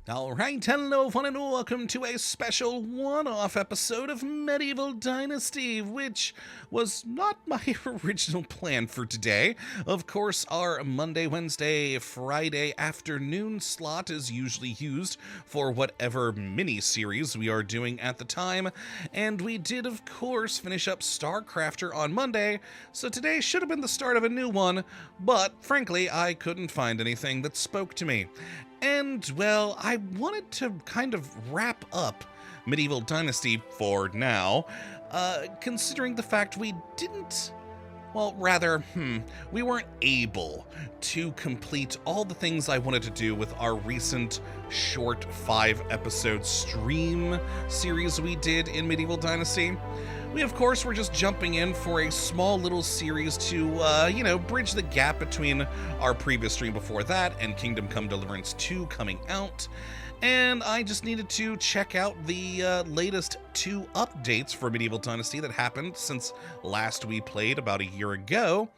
Alright, hello everyone and welcome to a special one-off episode of Medieval Dynasty, which was not my original plan for today. Of course, our Monday, Wednesday, Friday afternoon slot is usually used for whatever mini-series we are doing at the time, and we did, of course, finish up StarCrafter on Monday, so today should have been the start of a new one, but frankly, I couldn't find anything that spoke to me. And, well, I wanted to kind of wrap up Medieval Dynasty for now, considering the fact we didn't, well, rather, we weren't able to complete all the things I wanted to do with our recent short 5-episode stream series we did in Medieval Dynasty. We, of course, were just jumping in for a small little series to, bridge the gap between our previous stream before that and Kingdom Come Deliverance 2 coming out. And I just needed to check out the latest 2 updates for Medieval Dynasty that happened since last we played about a year ago.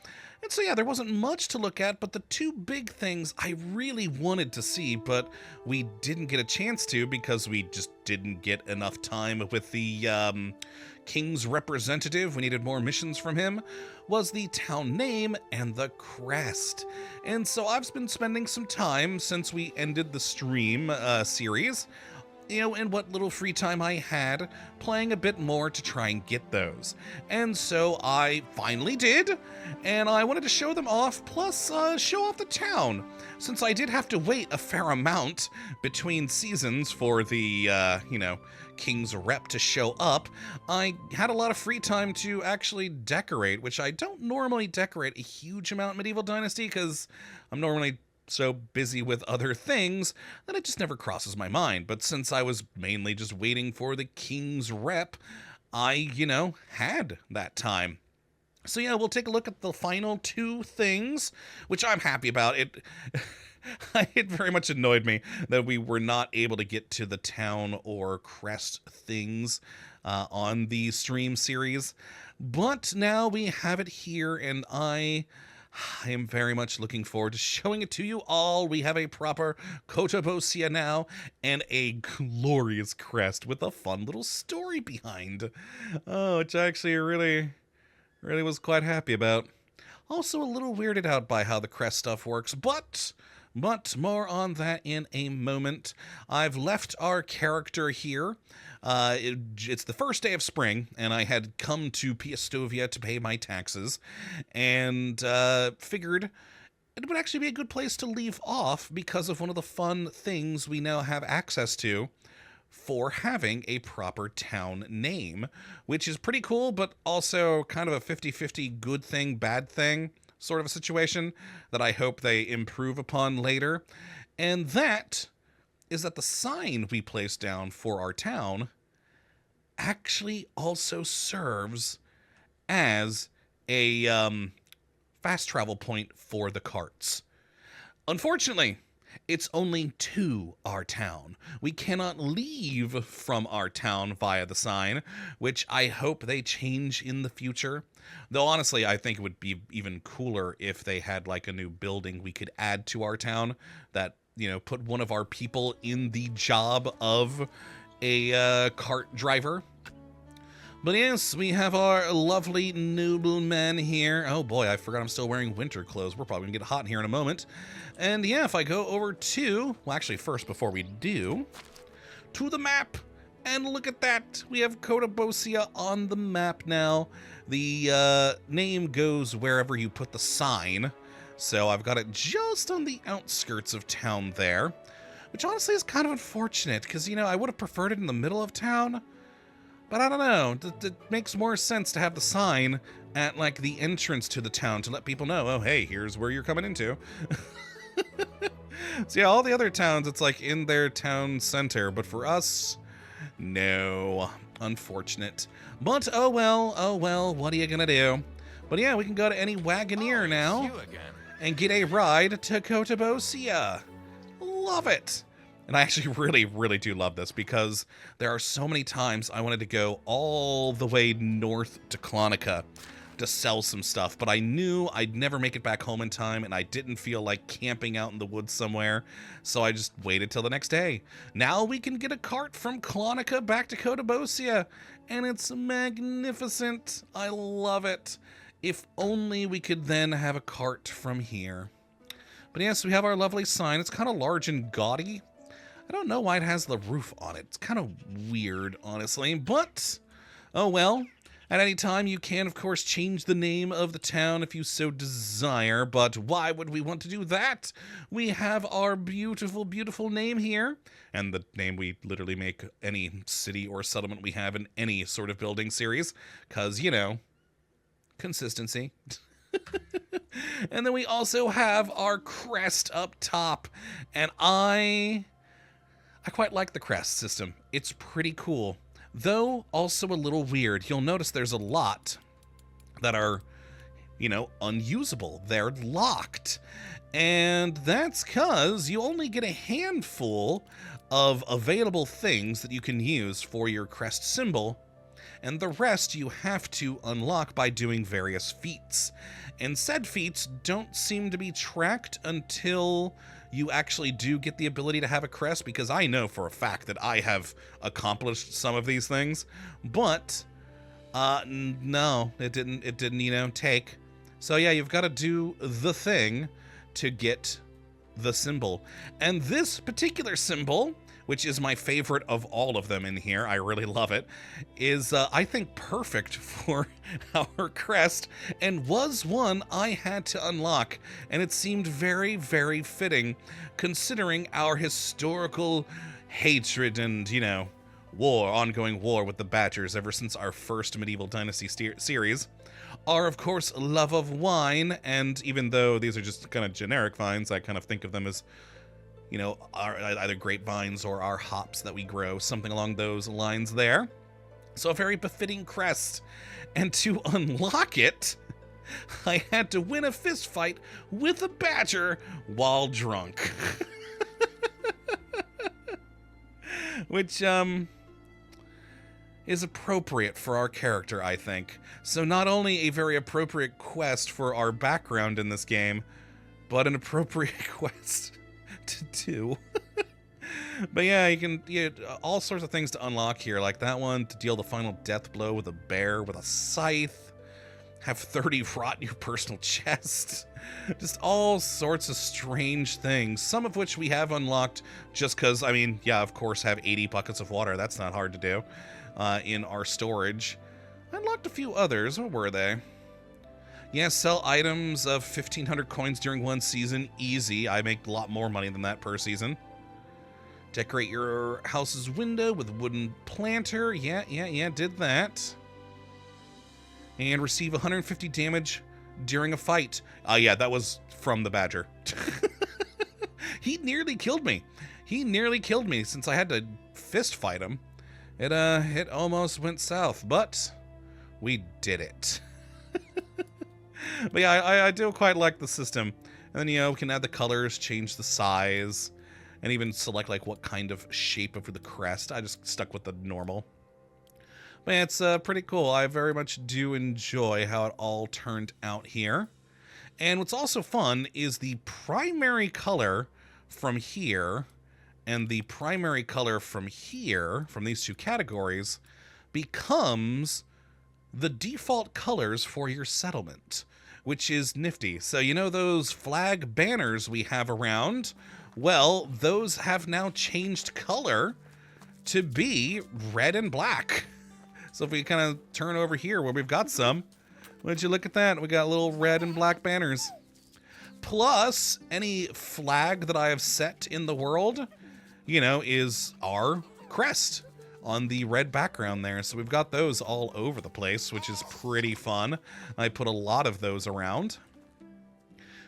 And so, yeah, there wasn't much to look at, but the 2 big things I really wanted to see, but we didn't get a chance to because we just didn't get enough time with the King's representative. We needed more missions from him, was the town name and the crest. And so I've been spending some time since we ended the stream series, and what little free time I had, playing a bit more to try and get those. And so I finally did, and I wanted to show them off, plus show off the town, since I did have to wait a fair amount between seasons for the, King's rep to show up. I had a lot of free time to actually decorate, which I don't normally decorate a huge amount in Medieval Dynasty, because I'm normally so busy with other things that it just never crosses my mind. But since I was mainly just waiting for the King's rep, I, had that time. So yeah, we'll take a look at the final 2 things, which I'm happy about. It very much annoyed me that we were not able to get to the town or crest things on the stream series. But now we have it here, and I am very much looking forward to showing it to you all. We have a proper Kottabos now, and a glorious crest with a fun little story behind. Oh, which I actually really was quite happy about. Also a little weirded out by how the crest stuff works, but more on that in a moment. I've left our character here. It's the first day of spring, and I had come to Piastovia to pay my taxes, and figured it would actually be a good place to leave off because of one of the fun things we now have access to for having a proper town name, which is pretty cool, but also kind of a 50-50 good thing, bad thing sort of a situation that I hope they improve upon later. And that is that the sign we place down for our town actually also serves as a fast travel point for the carts. Unfortunately, it's only to our town. We cannot leave from our town via the sign, which I hope they change in the future. Though honestly, I think it would be even cooler if they had like a new building we could add to our town that, put one of our people in the job of a cart driver. But yes, we have our lovely nobleman here. Oh boy, I forgot I'm still wearing winter clothes. We're probably gonna get hot in here in a moment. And yeah, if I go over to, well actually first before we do, to the map, and look at that, we have Kottabos on the map now. The name goes wherever you put the sign, so I've got it just on the outskirts of town there, which honestly is kind of unfortunate, because, I would have preferred it in the middle of town. But I don't know, it makes more sense to have the sign at, like, the entrance to the town to let people know, oh, hey, here's where you're coming into. So yeah, all the other towns, it's like in their town center, but for us, no. Unfortunate. But, oh well, what are you gonna do? But yeah, we can go to any Wagoneer now and get a ride to Kottabos. Love it. And I actually really do love this because there are so many times I wanted to go all the way north to Clonica to sell some stuff, but I knew I'd never make it back home in time, and I didn't feel like camping out in the woods somewhere, so I just waited till the next day. Now we can get a cart from Clonica back to Kottabos, and it's magnificent. I love it. If only we could then have a cart from here. But yes, we have our lovely sign. It's kind of large and gaudy. I don't know why it has the roof on it. It's kind of weird, honestly, but oh well. At any time, you can, of course, change the name of the town if you so desire, but why would we want to do that? We have our beautiful, beautiful name here, and the name we literally make any city or settlement we have in any sort of building series, because, you know, consistency. And then we also have our crest up top, and I quite like the crest system. It's pretty cool. Though also a little weird. You'll notice there's a lot that are, you know, unusable. They're locked. And that's because you only get a handful of available things that you can use for your crest symbol, and the rest you have to unlock by doing various feats. And said feats don't seem to be tracked until you actually do get the ability to have a crest, because I know for a fact that I have accomplished some of these things, but no, it didn't, you know, take. So yeah, you've got to do the thing to get the symbol. And this particular symbol, which is my favorite of all of them in here, I really love it, is, I think, perfect for our crest, and was one I had to unlock, and it seemed very, very fitting, considering our historical hatred and, you know, ongoing war with the Badgers ever since our first Medieval Dynasty series, our, of course, love of wine, and even though these are just kind of generic vines, I kind of think of them as, you know, our either grapevines or our hops that we grow, something along those lines there. So a very befitting crest. And to unlock it, I had to win a fist fight with a badger while drunk. Which, is appropriate for our character, I think. So not only a very appropriate quest for our background in this game, but an appropriate quest to do. But yeah, you can get all sorts of things to unlock here, like that one to deal the final death blow with a bear with a scythe, have 30 rot in your personal chest, just all sorts of strange things, some of which we have unlocked just because, I mean, yeah, of course, have 80 buckets of water. That's not hard to do in our storage. I unlocked a few others. What were they? Yeah, sell items of 1,500 coins during one season. Easy. I make a lot more money than that per season. Decorate your house's window with a wooden planter. Yeah, did that. And receive 150 damage during a fight. Yeah, that was from the badger. He nearly killed me. He nearly killed me since I had to fist fight him. It almost went south, but we did it. But yeah, I do quite like the system. And then, you know, we can add the colors, change the size, and even select, like, what kind of shape of the crest. I just stuck with the normal. But yeah, it's pretty cool. I very much do enjoy how it all turned out here. And what's also fun is the primary color from here and the primary color from here, from these two categories, becomes the default colors for your settlement, which is nifty. So, you know those flag banners we have around? Well, those have now changed color to be red and black. So if we kind of turn over here where we've got some, would you look at that? We got little red and black banners. Plus, any flag that I have set in the world, you know, is our crest on the red background there. So we've got those all over the place, which is pretty fun. I put a lot of those around,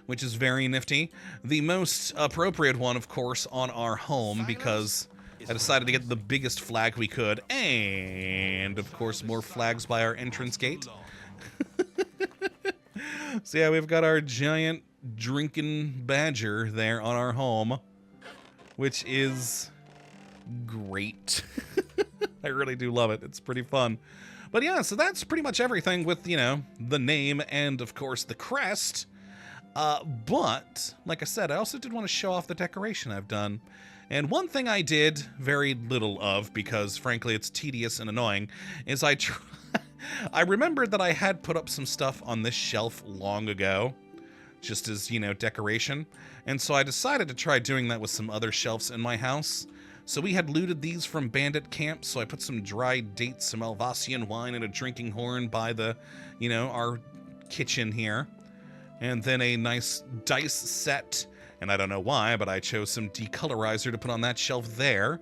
which is very nifty. The most appropriate one, of course, on our home, because I decided to get the biggest flag we could, and, of course, more flags by our entrance gate. So yeah, we've got our giant drinking badger there on our home, which is great. I really do love it. It's pretty fun. But yeah, so that's pretty much everything with, you know, the name and, of course, the crest. But, like I said, I also did want to show off the decoration I've done. And one thing I did very little of, because, frankly, it's tedious and annoying, is I remembered that I had put up some stuff on this shelf long ago, just as, you know, decoration. And so I decided to try doing that with some other shelves in my house. So we had looted these from bandit camp, so I put some dried dates, some Alvacian wine, and a drinking horn by the, you know, our kitchen here. And then a nice dice set, and I don't know why, but I chose some decolorizer to put on that shelf there.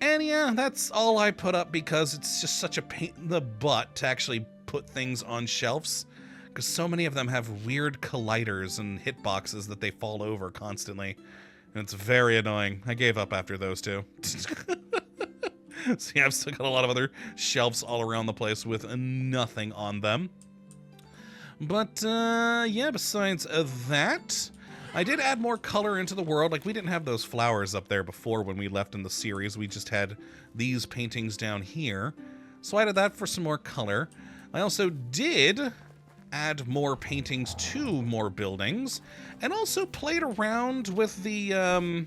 And yeah, that's all I put up because it's just such a pain in the butt to actually put things on shelves. Because so many of them have weird colliders and hitboxes that they fall over constantly. And it's very annoying. I gave up after those two. So yeah, I've still got a lot of other shelves all around the place with nothing on them. But yeah, besides that, I did add more color into the world. Like, we didn't have those flowers up there before when we left in the series. We just had these paintings down here. So I added that for some more color. I also did add more paintings to more buildings, and also played around with the oh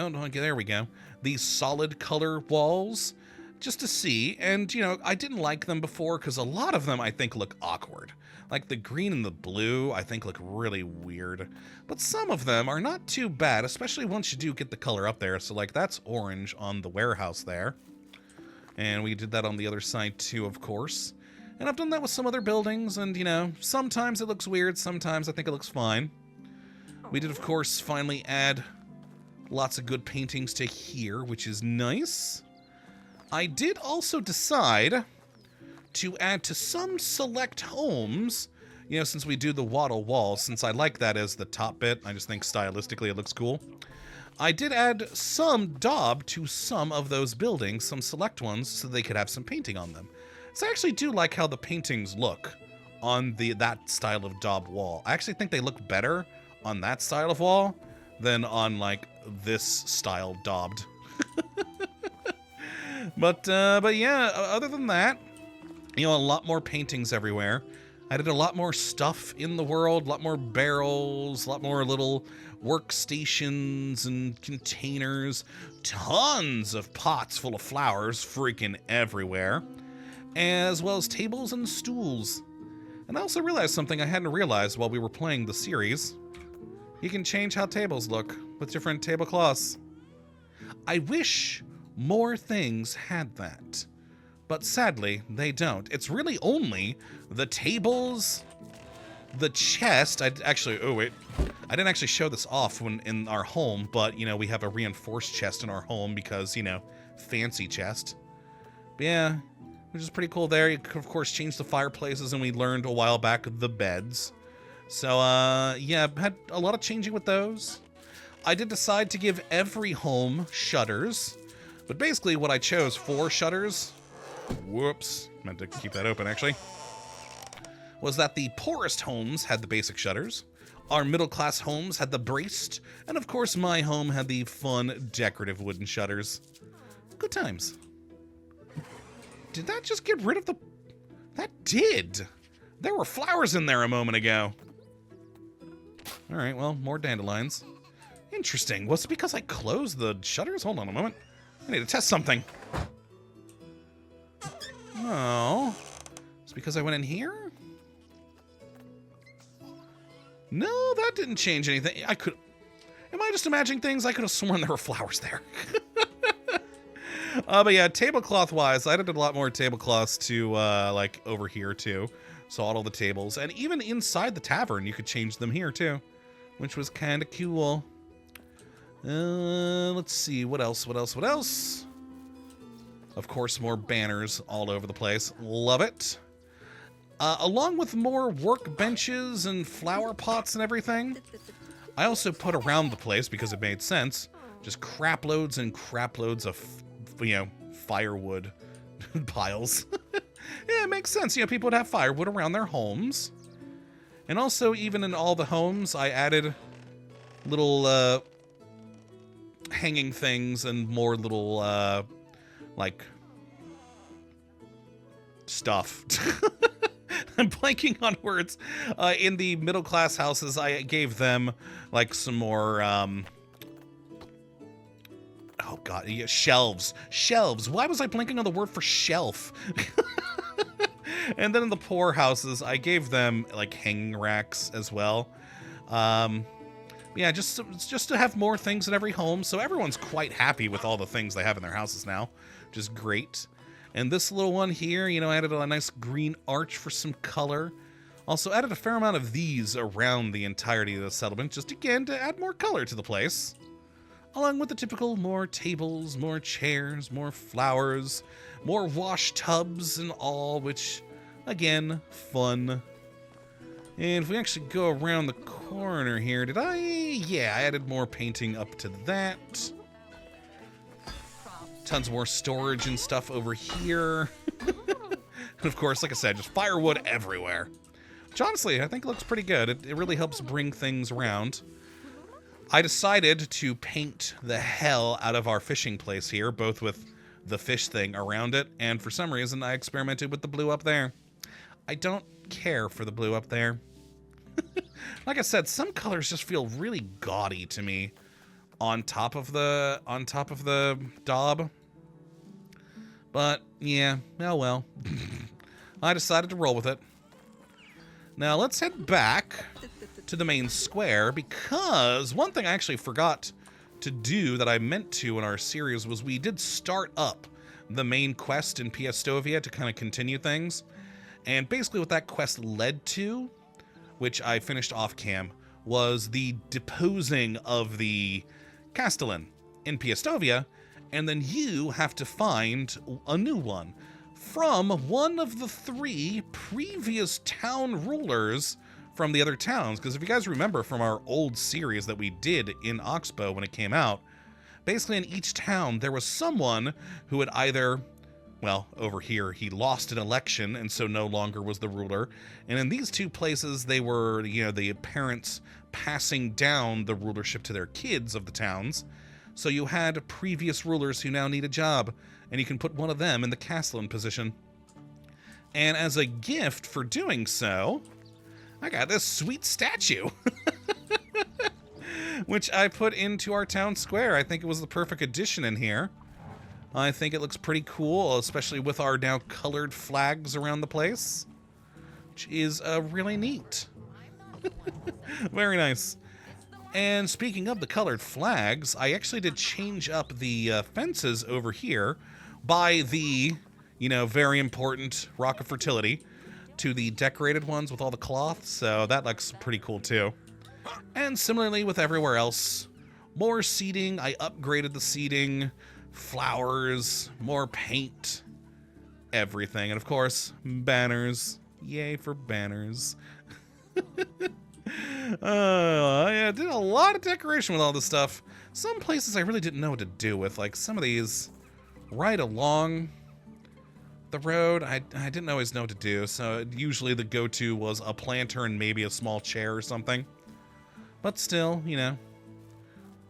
no, there we go, these solid color walls, just to see. And, you know, I didn't like them before because a lot of them I think look awkward. Like the green and the blue I think look really weird, but some of them are not too bad, especially once you do get the color up there. So like, that's orange on the warehouse there, and we did that on the other side too, of course. And I've done that with some other buildings, and, you know, sometimes it looks weird, sometimes I think it looks fine. We did, of course, finally add lots of good paintings to here, which is nice. I did also decide to add to some select homes, you know, since we do the wattle wall, since I like that as the top bit, I just think stylistically it looks cool. I did add some daub to some of those buildings, some select ones, so they could have some painting on them. So I actually do like how the paintings look on that style of daub wall. I actually think they look better on that style of wall than on, like, this style daubed. But yeah, other than that, you know, a lot more paintings everywhere. I did a lot more stuff in the world, a lot more barrels, a lot more little workstations and containers, tons of pots full of flowers freaking everywhere, as well as tables and stools. And I also realized something I hadn't realized while we were playing the series. You can change how tables look with different tablecloths. I wish more things had that, but sadly, they don't. It's really only the tables, the chest. I didn't actually show this off when in our home, but, you know, we have a reinforced chest in our home because, you know, fancy chest. But yeah, which is pretty cool there. You could, of course, change the fireplaces, and we learned a while back the beds. So, yeah, had a lot of changing with those. I did decide to give every home shutters, but basically what I chose for shutters, whoops, meant to keep that open actually, was that the poorest homes had the basic shutters, our middle-class homes had the braced, and of course my home had the fun decorative wooden shutters. Good times. Did that just get rid of the... That did! There were flowers in there a moment ago. Alright, well, more dandelions. Interesting. Was it because I closed the shutters? Hold on a moment. I need to test something. Oh. It's because I went in here? No, that didn't change anything. I could... Am I just imagining things? I could have sworn there were flowers there. But yeah, tablecloth-wise, I did a lot more tablecloths to, like, over here, too. So all the tables. And even inside the tavern, you could change them here, too. Which was kind of cool. Let's see. What else? Of course, more banners all over the place. Love it. Along with more workbenches and flower pots and everything, I also put around the place, because it made sense, just crap loads and crap loads of, you know, firewood piles. Yeah, it makes sense. You know, people would have firewood around their homes. And also, even in all the homes, I added little, hanging things and more little, like, stuff. I'm blanking on words. In the middle class houses, I gave them like some more, oh god, yeah, shelves. Shelves. Why was I blanking on the word for shelf? And then in the poor houses, I gave them like hanging racks as well. Yeah, just to have more things in every home, so everyone's quite happy with all the things they have in their houses now, which is great. And this little one here, you know, added a nice green arch for some color. Also added a fair amount of these around the entirety of the settlement, just again to add more color to the place. Along with the typical more tables, more chairs, more flowers, more wash tubs and all, which, again, fun. And if we actually go around the corner here, did I? Yeah, I added more painting up to that. Tons more storage and stuff over here. And of course, like I said, just firewood everywhere. Which honestly, I think looks pretty good. It really helps bring things around. I decided to paint the hell out of our fishing place here, both with the fish thing around it, and for some reason I experimented with the blue up there. I don't care for the blue up there. Like I said, some colors just feel really gaudy to me on top of the daub. But yeah, oh well. I decided to roll with it. Now let's head back to the main square, because one thing I actually forgot to do that I meant to in our series was we did start up the main quest in Piestovia to kind of continue things. And basically what that quest led to, which I finished off cam, was the deposing of the Castellan in Piestovia, and then you have to find a new one from one of the 3 previous town rulers from the other towns. Because if you guys remember from our old series that we did in Oxbow when it came out, basically in each town there was someone who had either, well, over here he lost an election and so no longer was the ruler, and in these 2 places they were, you know, the parents passing down the rulership to their kids of the towns. So you had previous rulers who now need a job, and you can put one of them in the Castellan position. And as a gift for doing so, I got this sweet statue, which I put into our town square. I think it was the perfect addition in here. I think it looks pretty cool, especially with our now colored flags around the place, which is really neat. Very nice. And speaking of the colored flags, I actually did change up the fences over here by the, you know, very important Rock of Fertility to the decorated ones with all the cloth, so that looks pretty cool too. And similarly with everywhere else, more seating. I upgraded the seating, flowers, more paint, everything. And of course, banners. Yay for banners. Yeah, I did a lot of decoration with all this stuff. Some places I really didn't know what to do with, like some of these right along the road, I didn't always know what to do, so usually the go-to was a planter and maybe a small chair or something. But still, you know,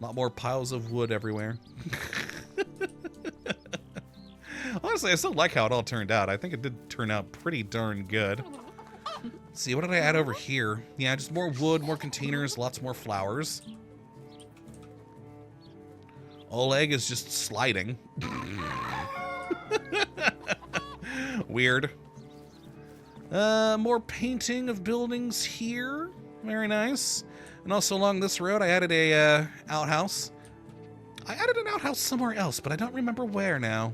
a lot more piles of wood everywhere. Honestly, I still like how it all turned out. I think it did turn out pretty darn good. Let's see, what did I add over here? Yeah, just more wood, more containers, lots more flowers. Oleg is just sliding. Weird. More painting of buildings here. Very nice. And also along this road, I added a outhouse. I added an outhouse somewhere else, but I don't remember where now.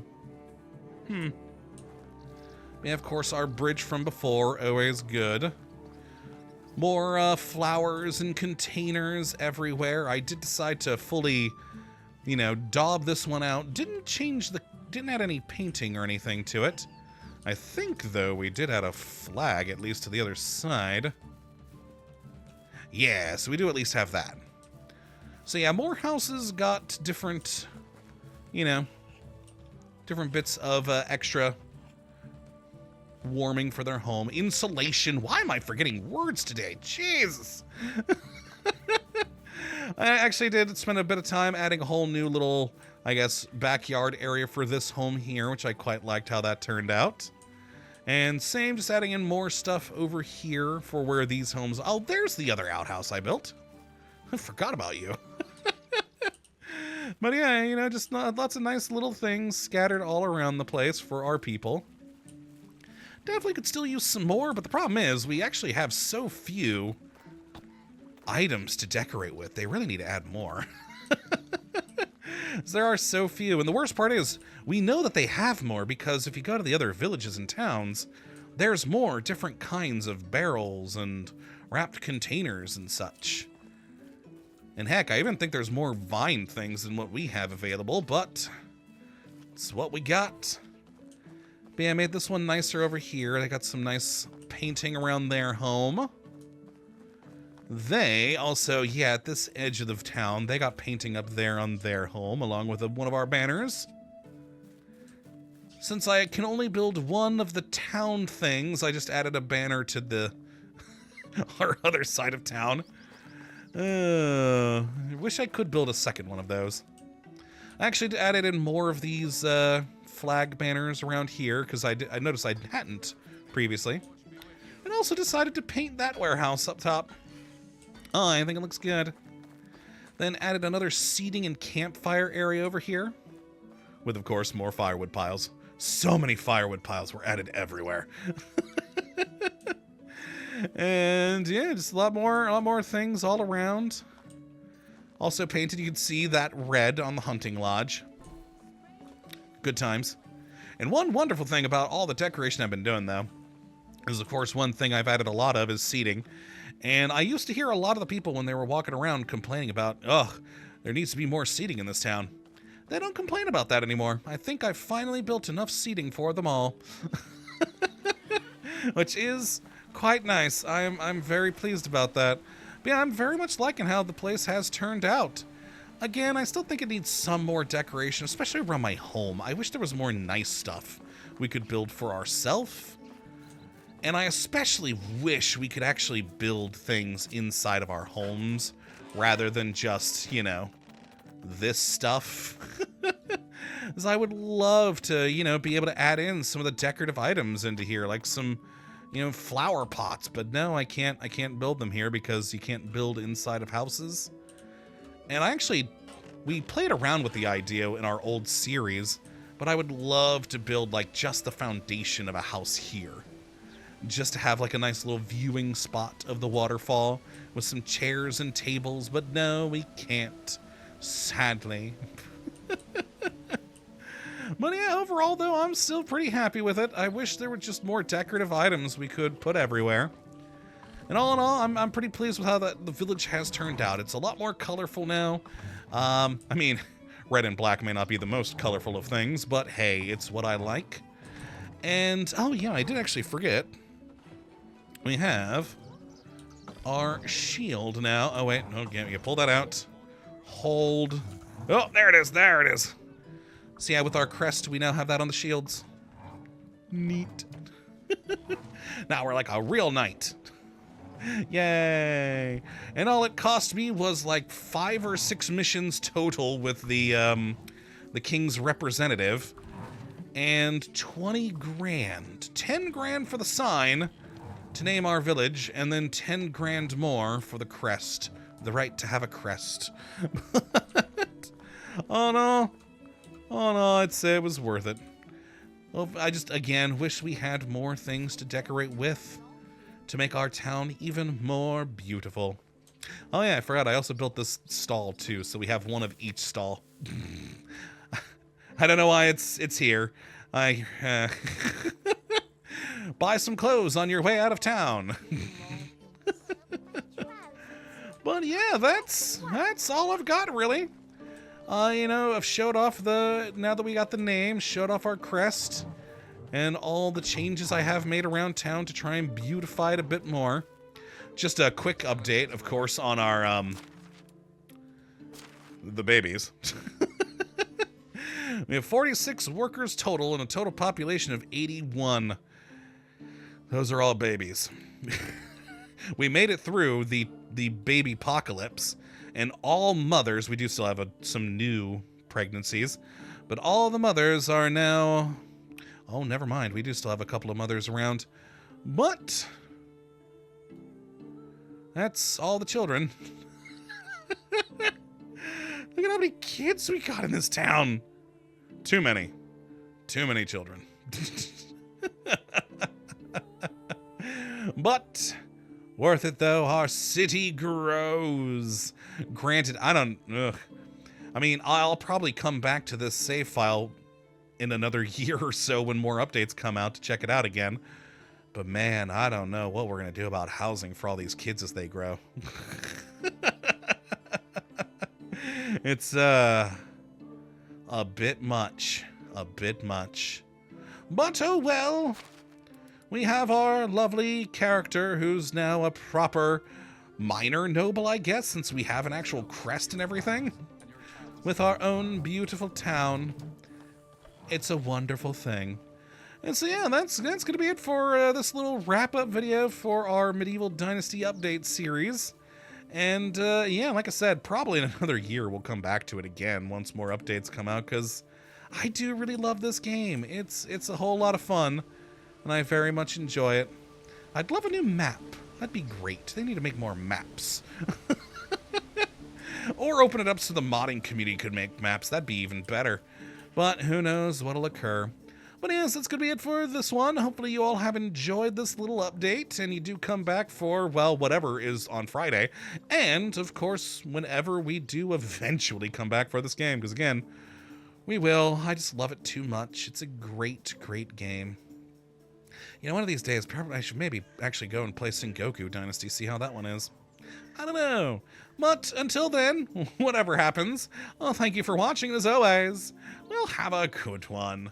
Yeah, of course, our bridge from before, always good. More flowers and containers everywhere. I did decide to fully, you know, daub this one out. Didn't add any painting or anything to it. I think, though, we did add a flag, at least to the other side. Yeah, so we do at least have that. So yeah, more houses got different, you know, different bits of extra warming for their home. Insulation. Why am I forgetting words today? Jesus. I actually did spend a bit of time adding a whole new little, I guess, backyard area for this home here, which I quite liked how that turned out. And same, just adding in more stuff over here for where these homes... Oh, there's the other outhouse I built. I forgot about you. But yeah, you know, just lots of nice little things scattered all around the place for our people. Definitely could still use some more, but the problem is we actually have so few items to decorate with. They really need to add more. There are so few, and the worst part is we know that they have more because if you go to the other villages and towns, there's more different kinds of barrels and wrapped containers and such. And heck, I even think there's more vine things than what we have available, but it's what we got. But yeah, I made this one nicer over here. They got some nice painting around their home. They also, yeah, at this edge of the town, they got painting up there on their home, along with one of our banners. Since I can only build one of the town things, I just added a banner to the our other side of town. I wish I could build a second one of those. I actually added in more of these flag banners around here, because I noticed I hadn't previously. And also decided to paint that warehouse up top. Oh, I think it looks good. Then added another seating and campfire area over here. With, of course, more firewood piles. So many firewood piles were added everywhere. And yeah, just a lot more things all around. Also painted, you can see that red on the hunting lodge. Good times. And one wonderful thing about all the decoration I've been doing, though, is, of course, one thing I've added a lot of is seating. And I used to hear a lot of the people when they were walking around complaining about, ugh, there needs to be more seating in this town. They don't complain about that anymore. I think I've finally built enough seating for them all. Which is quite nice. I'm very pleased about that. But yeah, I'm very much liking how the place has turned out. Again, I still think it needs some more decoration, especially around my home. I wish there was more nice stuff we could build for ourselves. And I especially wish we could actually build things inside of our homes rather than just, you know, this stuff. Because I would love to, you know, be able to add in some of the decorative items into here, like some, you know, flower pots. But no, I can't build them here because you can't build inside of houses. And we played around with the idea in our old series, but I would love to build like just the foundation of a house here. Just to have like a nice little viewing spot of the waterfall with some chairs and tables, but no, we can't, sadly. But yeah, overall though, I'm still pretty happy with it. I wish there were just more decorative items we could put everywhere. And all in all, I'm pretty pleased with how the village has turned out. It's a lot more colorful now. I mean, red and black may not be the most colorful of things, but hey, it's what I like. And, oh yeah, I did actually forget. We have our shield now. Oh, wait. Okay, you pull that out. Hold. Oh, there it is. There it is. So yeah, with our crest, we now have that on the shields. Neat. Now we're like a real knight. Yay. And all it cost me was like 5 or 6 missions total with the king's representative. And 20 grand. 10 grand for the sign to name our village, and then 10 grand more for the crest. The right to have a crest. Oh no. Oh no, I'd say it was worth it. Well, I just, again, wish we had more things to decorate with to make our town even more beautiful. Oh yeah, I forgot, I also built this stall too, so we have one of each stall. I don't know why it's here. Buy some clothes on your way out of town. But yeah, that's all I've got, really. You know, I've showed off now that we got the name, showed off our crest, and all the changes I have made around town to try and beautify it a bit more. Just a quick update, of course, on our, the babies. We have 46 workers total and a total population of 81. Those are all babies. We made it through the baby apocalypse, and all mothers, we do still have some new pregnancies, but all the mothers are now Oh, never mind. We do still have a couple of mothers around. But that's all the children. Look at how many kids we got in this town. Too many. Too many children. But worth it, though. Our city grows. Granted, I mean, I'll probably come back to this save file in another year or so when more updates come out to check it out again. But man, I don't know what we're going to do about housing for all these kids as they grow. It's a bit much. A bit much. But oh well. We have our lovely character who's now a proper minor noble, I guess, since we have an actual crest and everything. With our own beautiful town. It's a wonderful thing. And so yeah, that's going to be it for this little wrap-up video for our Medieval Dynasty update series. And yeah, like I said, probably in another year we'll come back to it again once more updates come out, because I do really love this game. It's a whole lot of fun, and I very much enjoy it. I'd love a new map. That'd be great. They need to make more maps. Or open it up so the modding community could make maps. That'd be even better. But who knows what'll occur. But yes, that's going to be it for this one. Hopefully you all have enjoyed this little update, and you do come back for, well, whatever is on Friday. And, of course, whenever we do eventually come back for this game. Because, again, we will. I just love it too much. It's a great, great game. You know, one of these days, probably I should maybe actually go and play Sengoku Dynasty, see how that one is. I don't know. But until then, whatever happens, well, thank you for watching, as always. Well, have a good one.